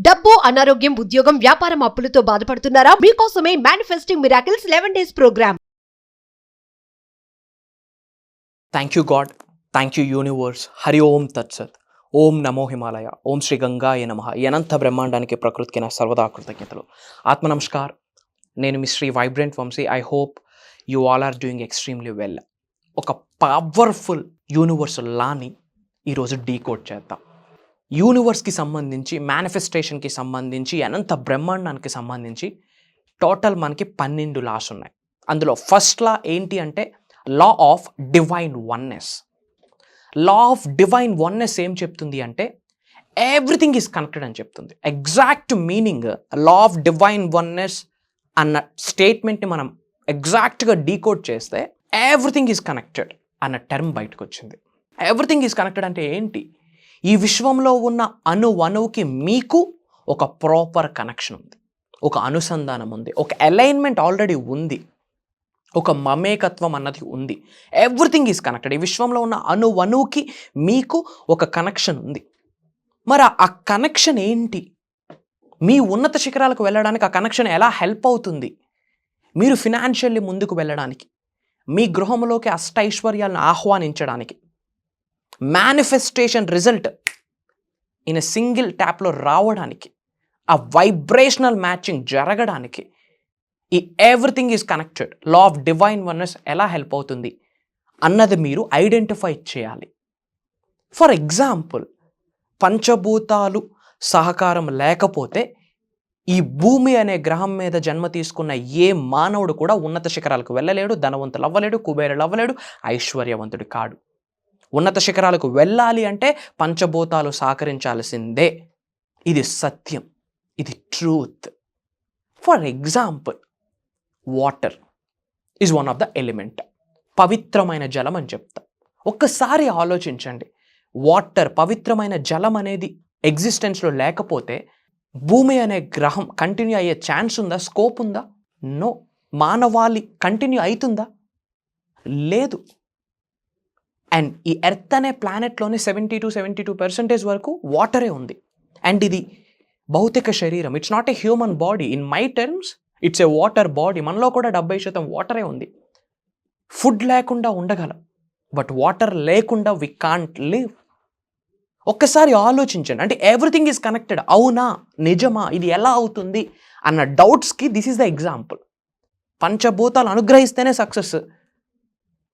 డబ్బు, అనారోగ్యం, ఉద్యోగం, వ్యాపారం, అప్పులతో బాధపడుతున్నారా? మీకోసమే manifesting miracles 11 days program. Thank you God, thank you universe. Hari Om తత్సత్. ఓం నమో హిమాలయ, ఓం శ్రీ గంగాయ నమః. ఈ అనంత బ్రహ్మాండానికి ప్రకృతికి నా సర్వదా కృతజ్ఞతలు. ఆత్మ నమస్కార్. నేను మీ Shri vibrant Vamsi. I hope you all are doing extremely well. ఒక పవర్ఫుల్ యూనివర్సల్ లాని ఈరోజు డీకోడ్ చేద్దాం. యూనివర్స్కి సంబంధించి, మేనిఫెస్టేషన్కి సంబంధించి, అనంత బ్రహ్మాండానికి సంబంధించి టోటల్ మనకి 12 లాస్ ఉన్నాయి. అందులో ఫస్ట్ లా ఏంటి అంటే లా of divine oneness. Law of divine oneness ఏం చెప్తుంది అంటే ఎవ్రీథింగ్ ఈజ్ కనెక్టెడ్ అని చెప్తుంది. Exact meaning law of divine oneness అన్న స్టేట్మెంట్ని మనం ఎగ్జాక్ట్గా డీకోడ్ చేస్తే ఎవ్రీథింగ్ ఈజ్ కనెక్టెడ్ అన్న టర్మ్ బయటకు వచ్చింది. ఎవ్రీథింగ్ ఈజ్ కనెక్టెడ్ అంటే ఏంటి? ఈ విశ్వంలో ఉన్న అణువుకి మీకు ఒక ప్రాపర్ కనెక్షన్ ఉంది, ఒక అనుసంధానం ఉంది, ఒక అలైన్మెంట్ ఆల్రెడీ ఉంది, ఒక మమేకత్వం అన్నది ఉంది. Everything is connected. ఈ విశ్వంలో ఉన్న అణువుకి మీకు ఒక కనెక్షన్ ఉంది. మరి ఆ కనెక్షన్ ఏంటి? మీ ఉన్నత శిఖరాలకు వెళ్ళడానికి ఆ కనెక్షన్ ఎలా హెల్ప్ అవుతుంది? మీరు ఫినాన్షియల్లీ ముందుకు వెళ్ళడానికి, మీ గృహంలోకి అష్టైశ్వర్యాలను ఆహ్వానించడానికి, manifestation result in a single ట్యాప్లో రావడానికి, ఆ వైబ్రేషనల్ మ్యాచింగ్ జరగడానికి ఈ everything is connected law of divine oneness ఎలా హెల్ప్ అవుతుంది అన్నది మీరు ఐడెంటిఫై చేయాలి. ఫర్ ఎగ్జాంపుల్, పంచభూతాలు సహకారం లేకపోతే ఈ భూమి అనే గ్రహం మీద జన్మ తీసుకున్న ఏ మానవుడు కూడా ఉన్నత శిఖరాలకు వెళ్ళలేడు, ధనవంతులు అవ్వలేడు, కుబేరులు అవ్వలేడు, ఐశ్వర్యవంతుడు కాడు. ఉన్నత శిఖరాలకు వెళ్ళాలి అంటే పంచభూతాలు సహకరించాల్సిందే. ఇది సత్యం, ఇది truth. For example, water is one of the element. పవిత్రమైన జలం అని చెప్తాం. ఒక్కసారి ఆలోచించండి, వాటర్, పవిత్రమైన జలం అనేది ఎగ్జిస్టెన్స్లో లేకపోతే భూమి అనే గ్రహం కంటిన్యూ అయ్యే ఛాన్స్ ఉందా? స్కోప్ ఉందా? నో. మానవాళి కంటిన్యూ అవుతుందా? లేదు. అండ్ ఈ ఎర్త్ అనే ప్లానెట్లోనే 72% వరకు వాటరే ఉంది. అండ్ ఇది భౌతిక శరీరం. It's not a human body. In my terms it's a water body. మనలో కూడా 70% వాటరే ఉంది. ఫుడ్ లేకుండా ఉండగలం, బట్ వాటర్ లేకుండా వి కాంట్ లివ్. ఒక్కసారి ఆలోచించండి. అంటే ఎవ్రీథింగ్ ఈజ్ కనెక్టెడ్. అవునా, నిజమా, ఇది ఎలా అవుతుంది అన్న డౌట్స్కి దిస్ ఈజ్ ద ఎగ్జాంపుల్. పంచభూతాలు అనుగ్రహిస్తేనే సక్సెస్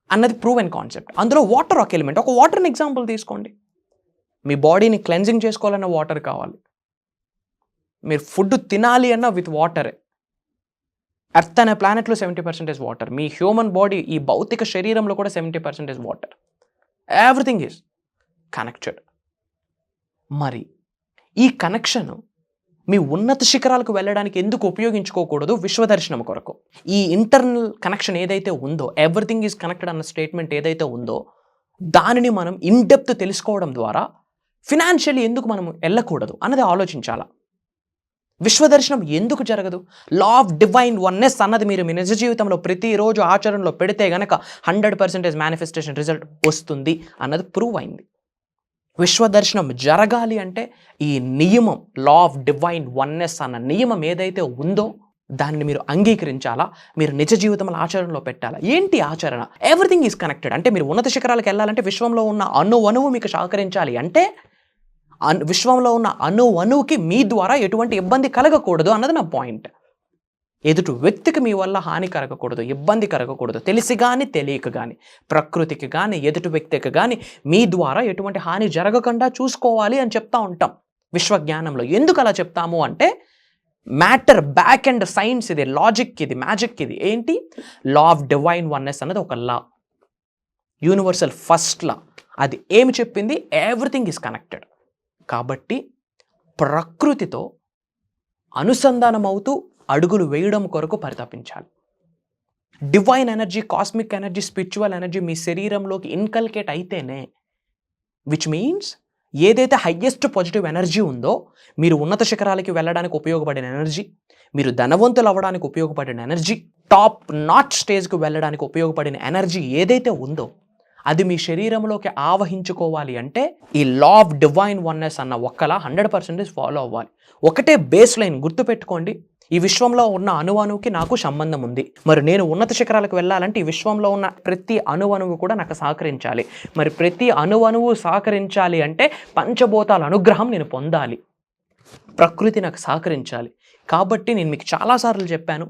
అన్నది ప్రూవెన్ కాన్సెప్ట్. అందులో వాటర్ ఒక ఎలిమెంట్. ఒక వాటర్ని ఎగ్జాంపుల్ తీసుకోండి. మీ బాడీని క్లెన్జింగ్ చేసుకోవాలన్నా వాటర్ కావాలి. మీరు ఫుడ్ తినాలి అన్నా విత్ వాటరే. ఎర్త్ అనే ప్లానెట్లో 70% వాటర్. మీ హ్యూమన్ బాడీ, ఈ భౌతిక శరీరంలో కూడా 70% వాటర్. Everything is connected. మరి ఈ కనెక్షన్ మీ ఉన్నత శిఖరాలకు వెళ్ళడానికి ఎందుకు ఉపయోగించుకోకూడదు? విశ్వదర్శనం కొరకు. ఈ ఇంటర్నల్ కనెక్షన్ ఏదైతే ఉందో, ఎవ్రీథింగ్ ఈజ్ కనెక్టెడ్ అన్న స్టేట్మెంట్ ఏదైతే ఉందో, దానిని మనం ఇన్ డెప్త్ తెలుసుకోవడం ద్వారా ఫినాన్షియల్లీ ఎందుకు మనం వెళ్ళకూడదు అన్నది ఆలోచించాలా. విశ్వదర్శనం ఎందుకు జరగదు? లా ఆఫ్ డివైన్ వన్నెస్ అన్నది మీరు మీ నిజ జీవితంలో ప్రతిరోజు ఆచరణలో పెడితే గనక 100% మేనిఫెస్టేషన్ రిజల్ట్ వస్తుంది అన్నది ప్రూవ్ అయింది. విశ్వదర్శనం జరగాలి అంటే ఈ నియమం, లా ఆఫ్ డివైన్ వన్నెస్ అన్న నియమం ఏదైతే ఉందో దాన్ని మీరు అంగీకరించాలా, మీరు నిజ జీవితంలో ఆచరణలో పెట్టాలా. ఏంటి ఆచరణ? Everything is connected. అంటే మీరు ఉన్నత శిఖరాలకు వెళ్ళాలంటే విశ్వంలో ఉన్న అణువు మీకు సహకరించాలి. అంటే విశ్వంలో ఉన్న అణువుకి మీ ద్వారా ఎటువంటి ఇబ్బంది కలగకూడదు అన్నది నా పాయింట్. ఎదుటి వ్యక్తికి మీ వల్ల హాని కలగకూడదు, ఇబ్బంది కలగకూడదు. తెలిసి కానీ తెలియక కానీ, ప్రకృతికి కానీ ఎదుటి వ్యక్తికి కానీ మీ ద్వారా ఎటువంటి హాని జరగకుండా చూసుకోవాలి అని చెప్తా ఉంటాం విశ్వజ్ఞానంలో. ఎందుకు అలా చెప్తాము అంటే మ్యాటర్ బ్యాక్ అండ్ సైన్స్ ఇది, లాజిక్ ఇది, మ్యాజిక్ ఇది. ఏంటి? లా ఆఫ్ డివైన్ వన్నెస్ అన్నది ఒక లా, యూనివర్సల్ ఫస్ట్ లా. అది ఏమి చెప్పింది? Everything is connected. కాబట్టి ప్రకృతితో అనుసంధానం అవుతూ అడుగులు వేయడం కొరకు పరితపించాలి. Divine energy, cosmic energy, spiritual energy మీ శరీరంలోకి ఇన్కల్కేట్ అయితేనే, విచ్ మీన్స్ ఏదైతే హయ్యెస్ట్ పాజిటివ్ ఎనర్జీ ఉందో, మీరు ఉన్నత శిఖరాలకి వెళ్ళడానికి ఉపయోగపడిన ఎనర్జీ, మీరు ధనవంతులు అవ్వడానికి ఉపయోగపడిన ఎనర్జీ, టాప్ నాట్ స్టేజ్కి వెళ్ళడానికి ఉపయోగపడిన ఎనర్జీ ఏదైతే ఉందో అది మీ శరీరంలోకి ఆవహించుకోవాలి అంటే ఈ లా ఆఫ్ డివైన్ వన్నెస్ అన్న ఒక్కలా 100% ఫాలో అవ్వాలి. ఒకటే బేస్ లైన్ గుర్తుపెట్టుకోండి, ఈ విశ్వంలో ఉన్న అణువుకి నాకు సంబంధం ఉంది. మరి నేను ఉన్నత శిఖరాలకు వెళ్ళాలంటే ఈ విశ్వంలో ఉన్న ప్రతి అణువు కూడా నాకు సహకరించాలి. మరి ప్రతి అణువు సహకరించాలి అంటే పంచభూతాల అనుగ్రహం నేను పొందాలి, ప్రకృతి నాకు సహకరించాలి. కాబట్టి నేను మీకు చాలాసార్లు చెప్పాను,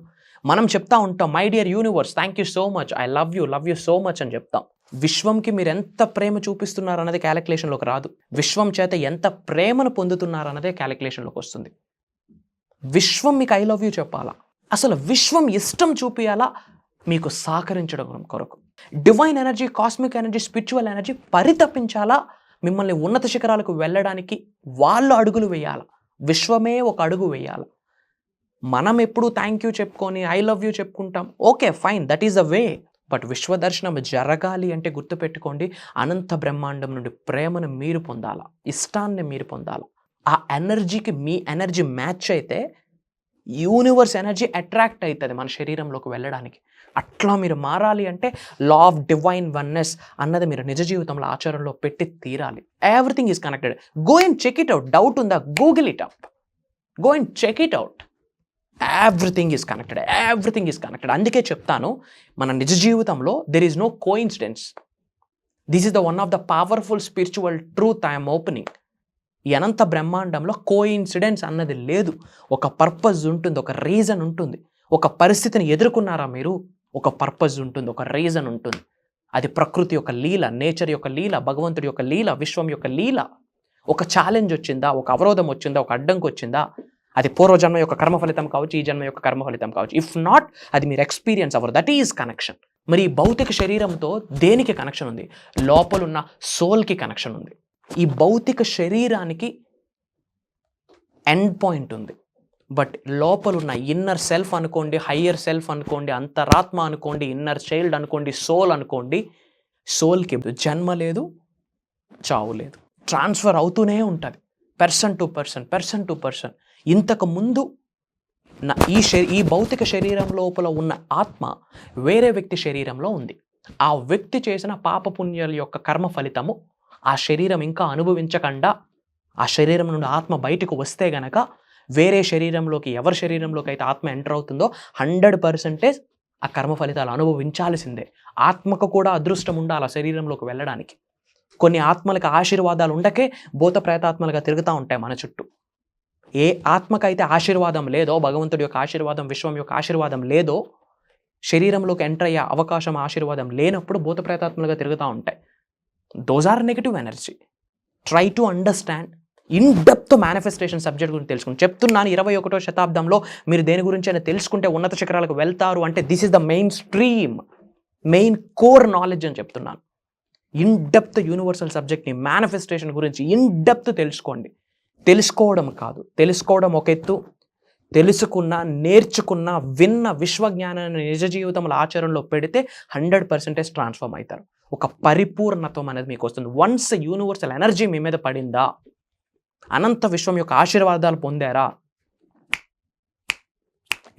మనం చెప్తా ఉంటాం my dear universe thank you so much, I love you so much అని చెప్తాం. విశ్వంకి మీరు ఎంత ప్రేమ చూపిస్తున్నారు అన్నది క్యాలిక్యులేషన్లోకి రాదు. విశ్వం చేత ఎంత ప్రేమను పొందుతున్నారు అన్నదే క్యాలిక్యులేషన్లోకి వస్తుంది. విశ్వం మీకు ఐ లవ్ యూ చెప్పాలా, అసలు విశ్వం ఇష్టం చూపించాలా మీకు సహకరించడం కొరకు. Divine energy, cosmic energy, spiritual energy పరితపించాలా మిమ్మల్ని ఉన్నత శిఖరాలకు వెళ్ళడానికి. వాళ్ళు అడుగులు వేయాలి, విశ్వమే ఒక అడుగు వేయాలి. మనం ఎప్పుడు థ్యాంక్ యూ చెప్పుకొని ఐ లవ్ యూ చెప్పుకుంటాం, okay fine, that is the way. But విశ్వదర్శనం జరగాలి అంటే గుర్తుపెట్టుకోండి, అనంత బ్రహ్మాండం నుండి ప్రేమను మీరు పొందాలా, ఇష్టాన్ని మీరు పొందాలా. ఆ ఎనర్జీకి మీ ఎనర్జీ మ్యాచ్ అయితే యూనివర్స్ ఎనర్జీ అట్రాక్ట్ అవుతుంది మన శరీరంలోకి వెళ్ళడానికి. అట్లా మీరు మారాలి అంటే లా ఆఫ్ డివైన్ వన్నెస్ అన్నది మీరు నిజ జీవితంలో ఆచరణలో పెట్టి తీరాలి. Everything is connected. Go and check it out. Doubt ఉందా, Google it up, go and check it out. Everything is connected, everything is connected. అందుకే చెప్తాను, మన నిజ జీవితంలో there is no coincidence. This is the one of the powerful spiritual truth I'm opening. ఈ అనంత బ్రహ్మాండంలో coincidence అన్నది లేదు. ఒక పర్పస్ ఉంటుంది, ఒక రీజన్ ఉంటుంది. ఒక పరిస్థితిని ఎదుర్కొన్నారా మీరు, ఒక పర్పస్ ఉంటుంది, ఒక రీజన్ ఉంటుంది. అది ప్రకృతి యొక్క లీల, నేచర్ యొక్క లీల, భగవంతుడి యొక్క లీల, విశ్వం యొక్క లీల. ఒక ఛాలెంజ్ వచ్చిందా, ఒక అవరోధం వచ్చిందా, ఒక అడ్డంకి వచ్చిందా, అది పూర్వజన్మ యొక్క కర్మ ఫలితం కావచ్చు, ఈ జన్మ యొక్క కర్మ ఫలితం కావచ్చు. ఇఫ్ నాట్, అది మీరు ఎక్స్పీరియన్స్ అవ్వరు. That is connection. మరి ఈ భౌతిక శరీరంతో దేనికి కనెక్షన్ ఉంది? లోపలున్న సోల్కి కనెక్షన్ ఉంది. ఈ భౌతిక శరీరానికి ఎండ్ పాయింట్ ఉంది. బట్ లోపలున్న ఇన్నర్ సెల్ఫ్ అనుకోండి, హయ్యర్ సెల్ఫ్ అనుకోండి, అంతరాత్మ అనుకోండి, ఇన్నర్ చైల్డ్ అనుకోండి, సోల్ అనుకోండి, సోల్కి జన్మ లేదు, చావు లేదు, ట్రాన్స్ఫర్ అవుతూనే ఉంటుంది పర్సన్ టు పర్సన్. ఇంతకు ముందు ఈ భౌతిక శరీరం లోపల ఉన్న ఆత్మ వేరే వ్యక్తి శరీరంలో ఉంది. ఆ వ్యక్తి చేసిన పాపపుణ్యాల యొక్క కర్మ ఫలితము ఆ శరీరం ఇంకా అనుభవించకుండా ఆ శరీరం నుండి ఆత్మ బయటకు వస్తే గనక వేరే శరీరంలోకి, ఎవరి శరీరంలోకి అయితే ఆత్మ ఎంటర్ అవుతుందో 100% ఆ కర్మ ఫలితాలు అనుభవించాల్సిందే. ఆత్మకు కూడా అదృష్టం ఉండాలి ఆ శరీరంలోకి వెళ్ళడానికి. కొన్ని ఆత్మలకు ఆశీర్వాదాలు ఉండకే భూత ప్రేతాత్మలుగా తిరుగుతూ ఉంటాయి మన చుట్టూ. ఏ ఆత్మకైతే ఆశీర్వాదం లేదో, భగవంతుడి యొక్క ఆశీర్వాదం, విశ్వం యొక్క ఆశీర్వాదం లేదో, శరీరంలోకి ఎంటర్ అయ్యే అవకాశం, ఆశీర్వాదం లేనప్పుడు భూత ప్రేతాత్మలుగా తిరుగుతూ ఉంటాయి. Those are negative energy. Try to understand. In depth manifestation subject గురించి తెలుసుకుని చెప్తున్నాను. 21వ శతాబ్దంలో మీరు దేని గురించి అయినా తెలుసుకుంటే ఉన్నత శిఖరాలకు వెళ్తారు అంటే this is the main stream, main core knowledge అని చెప్తున్నాను. ఇన్ డెప్త్ యూనివర్సల్ సబ్జెక్ట్ని, మేనిఫెస్టేషన్ గురించి ఇన్ డెప్త్ తెలుసుకోండి. తెలుసుకోవడం కాదు, తెలుసుకోవడం ఒక ఎత్తు, తెలుసుకున్న, నేర్చుకున్న, విన్న విశ్వజ్ఞానాన్ని నిజ జీవితంలో ఆచరణలో పెడితే 100% ట్రాన్స్ఫార్మ్ అవుతారు. ఒక పరిపూర్ణత్వం అనేది మీకు వస్తుంది. వన్స్ యూనివర్సల్ ఎనర్జీ మీ మీద పడిందా, అనంత విశ్వం యొక్క ఆశీర్వాదాలు పొందారా,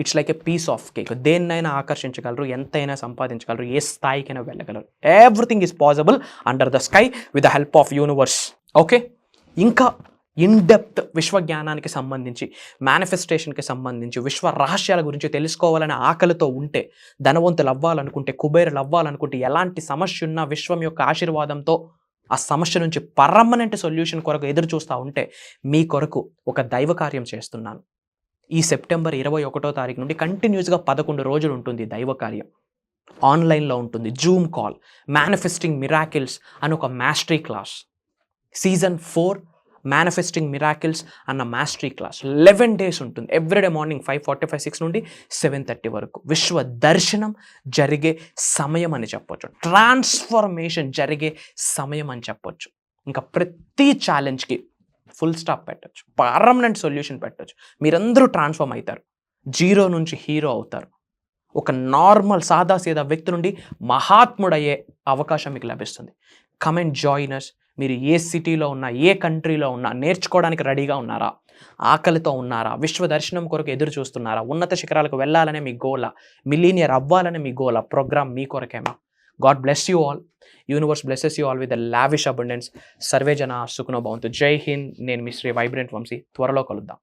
it's like a piece of cake. దేన్నైనా ఆకర్షించగలరు, ఎంతైనా సంపాదించగలరు, ఏ స్థాయికైనా వెళ్ళగలరు. Everything is possible under the sky with the help of universe. Okay, ఇంకా ఇన్ డెప్త్ విశ్వజ్ఞానానికి సంబంధించి, మేనిఫెస్టేషన్కి సంబంధించి, విశ్వ రహస్యాల గురించి తెలుసుకోవాలనే ఆకలితో ఉంటే, ధనవంతులు అవ్వాలనుకుంటే, కుబేరులు అవ్వాలనుకుంటే, ఎలాంటి సమస్య ఉన్నా విశ్వం యొక్క ఆశీర్వాదంతో ఆ సమస్య నుంచి పర్మనెంట్ సొల్యూషన్ కొరకు ఎదురు చూస్తూ ఉంటే, మీ కొరకు ఒక దైవ కార్యం చేస్తున్నాను. ఈ సెప్టెంబర్ 21వ తారీఖు నుండి కంటిన్యూస్గా 11 రోజులు ఉంటుంది దైవ కార్యం. ఆన్లైన్లో ఉంటుంది, జూమ్ కాల్, మేనిఫెస్టింగ్ మిరాకిల్స్ అని ఒక mastery class. Season 4 manifesting miracles అన్న మాస్టరీ క్లాస్ 11 days ఉంటుంది. ఎవ్రీడే మార్నింగ్ 5:45, 6 నుండి 7:30 వరకు. విశ్వ దర్శనం జరిగే సమయం అని చెప్పొచ్చు, ట్రాన్స్ఫర్మేషన్ జరిగే సమయం అని చెప్పొచ్చు. ఇంకా ప్రతి ఛాలెంజ్కి ఫుల్ స్టాప్ పెట్టచ్చు, పర్మనెంట్ సొల్యూషన్ పెట్టచ్చు. మీరందరూ ట్రాన్స్ఫార్మ్ అవుతారు, జీరో నుంచి హీరో అవుతారు. ఒక నార్మల్ సాదాసీదా వ్యక్తి నుండి మహాత్ముడయ్యే అవకాశం మీకు లభిస్తుంది. Come and join us. మీరు ఏ సిటీలో ఉన్నా, ఏ కంట్రీలో ఉన్నా నేర్చుకోవడానికి రెడీగా ఉన్నారా, ఆకలితో ఉన్నారా, విశ్వ దర్శనం కొరకు ఎదురు చూస్తున్నారా, ఉన్నత శిఖరాలకు వెళ్ళాలనే మీ గోల, మిలీనియర్ అవ్వాలనే మీ గోల, ప్రోగ్రామ్ మీ కొరకేమా? God bless you all. Universe blesses you all with the lavish abundance. సర్వే జన సుఖనో భవంతు. జై హింద్. నేను మీ శ్రీ వైబ్రెంట్ వంశీ. త్వరలో కలుద్దాం.